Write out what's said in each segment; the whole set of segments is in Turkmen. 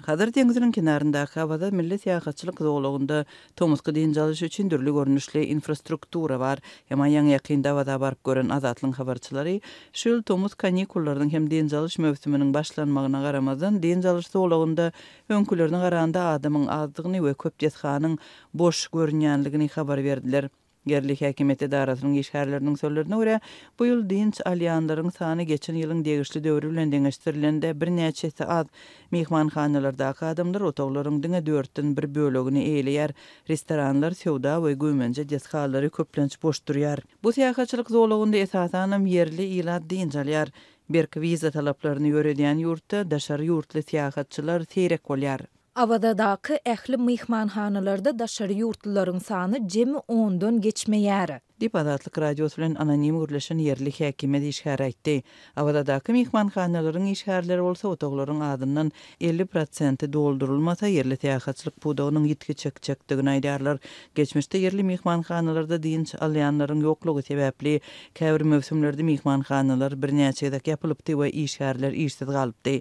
Hadar dengizinin kenarındaky hawada milli seýahatçylyk zowlugynda Tomuska diýen jalyş üçin dürli görnüşli infrastruktura bar. Ýa-ma ýaňy ýakynda hawada baryp gören azatlyň habarçylary şu ýyl Tomus kanikullarynyň hem diýen jalyş mewsüminiň başlanmagyna garamazdan diýen jalyş zowlugynda öňkülerini garanda adamyň azdygyny we köp deszanyň boş görünýänligini habar berdiler. Yerli häkimet idarasynyň işgärleriniň sözlerine görä, bu ýyl dinç alýanlaryň sany geçen ýylyň degişli döwrü bilen deňeşdirilende bir näçesi az mehmanhanalardaky adamlar otoglaryň diňe 4-den 1 bölegini eýleýär. Restoranlar, sowda we göýmenje deszkalary köplenç boş durýar. Bu seýahatçylyk zowlugynda esasanam yerli ýylat dinç alýar. Berk viza talaplaryny ýöredýän ýurtda daşary ýurtly seýahatçylar seýrek bolýar. Awadaky ähli mehmanhanalarda daşary ýurtlaryň sany jemi 10-dan geçmeýär. Dip Adatlyk radiosu bilen anonim gürleşen yerli häkimet işgär aýtdy. Awadaky mehmanhanalaryň işgärleri bolsa otoglaryň adyndan 50% doldurulmasa yerli seýahatçylyk pudagynyň ýitki çekçekdigini aýdarlar. Geçmişde yerli mehmanhanalarda dinç alýanlaryň ýoklugy sebäpli käbir mewsümlerde mehmanhanalar bir näçedak ýapylypdy we işgärler işsiz galypdy.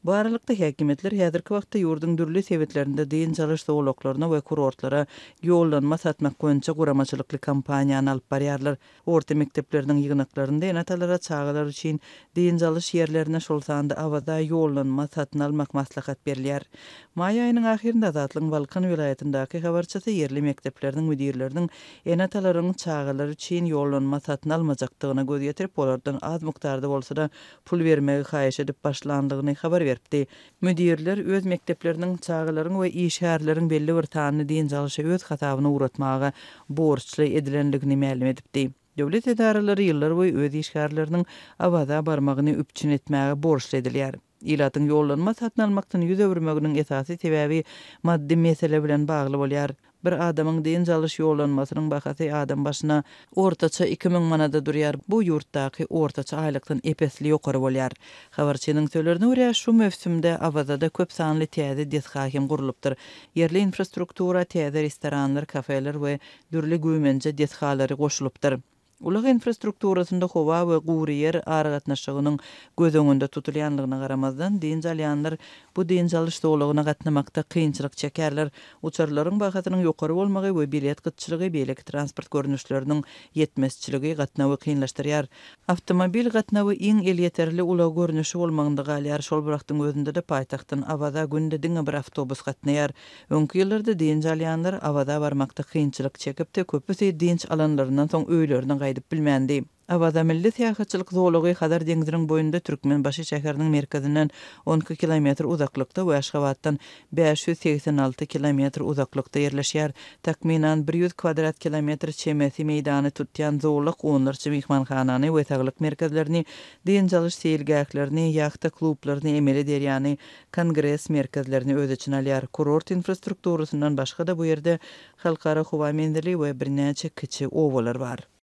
Bu aralykda häkimetler häzirki wagtda ýurdun dürli sebetlerinde dinç alış zowlaklaryna we kurortlara ýollanma satmak boýunça guramaçylykly kampaniýany alyp barýarlar. Orta mekdepleriniň ýygnaklarynda enatalara çağalar üçin dinç alış ýerlerine şol sanda awada ýollanma satyn almak maslahat berilýär. May aýynyň ahirinde Azatlyň Balkan vilayatyndaky habarçysy yerli mekdepleriniň müdirleriniň enatalaryň çağalar üçin ýollanma satyn almajakdygyna göz ýetirip bolardan az mukdarda bolsa-da pul bermegi haýyş edip başlandygyny habar beripdi. Müdirler öz mekdepleriniň çağalaryň we işgärleriň belli bir tanyny dinç alışa öz hatabyna uğratmaga borçly edilenligini ma'lum edipdi. Döwlet edaralary ýyllar boýy öz işgärleriniň awada barmagyny üpçün etmäge borçly edilýär. Ýylatyň ýollanma satyn almakdan ýüz öwürmeginiň esasy sebäbi maddi mesele bilen bagly bolýar. Bir adamyň dinç alış ýollanmasynyň bahasy adam başyna ortaça 2000 manada durýar. Bu ýurtdaky ortaça aýlykdan epesli ýokary bolýar. Habarçynyň sözlerine görä şu mewsümde awada köp sanly täze deshakim gurulypdyr. Yerli infrastruktura, täze restoranlar, kafeler we dürli göýmenje deshalary goşulypdyr. Ulag infrastrukturasyny howa we gury yer aragatnaşygynyň göz öňünde tutulýanlygyna garamazdan dinç alýanlar bu dinç alış zowlugyna gatnamakda kynçylyk çekerler. Uçarlaryň bahasynyň ýokary bolmagy we bilet gytçylygy beýleki transport görnüşleriniň ýetmezçiligi gatnawy kynlaşdyrýar. Awtomobil gatnawy iň elýeterli ulag görnüşi bolmagynda galýar. Şol birakdyň özünde de paýtagtdan awada günde diňe bir awtobus gatnaýar. Öňki ýyllarda dinç alýanlar awada barmakda kynçylyk çekipdi. Köpüsi dinç alanlarynyň soň öýlerine gaýdyp bilmändi. Awada milli seýahatçylyk zowlugy Hadar deňiziniň boýunda Türkmenbaşy şäheriniň merkezinden 12 kilometr uzaklykda we Aşgabatdan 586 kilometr uzaklykda ýerleşýär. Takminan 100 kvadrat kilometr çemesi meýdany tutýan zowluk onlarça mehmanhanany we saglyk merkezlerini, dinç alış seýilgählerini, ýahta klublaryny emeli derýany kongres merkezlerini öz içine alýar. Kurort infrastrukturasyndan başga da bu ýerde halkara howa mendili we bir näçe kiçi owalar bar.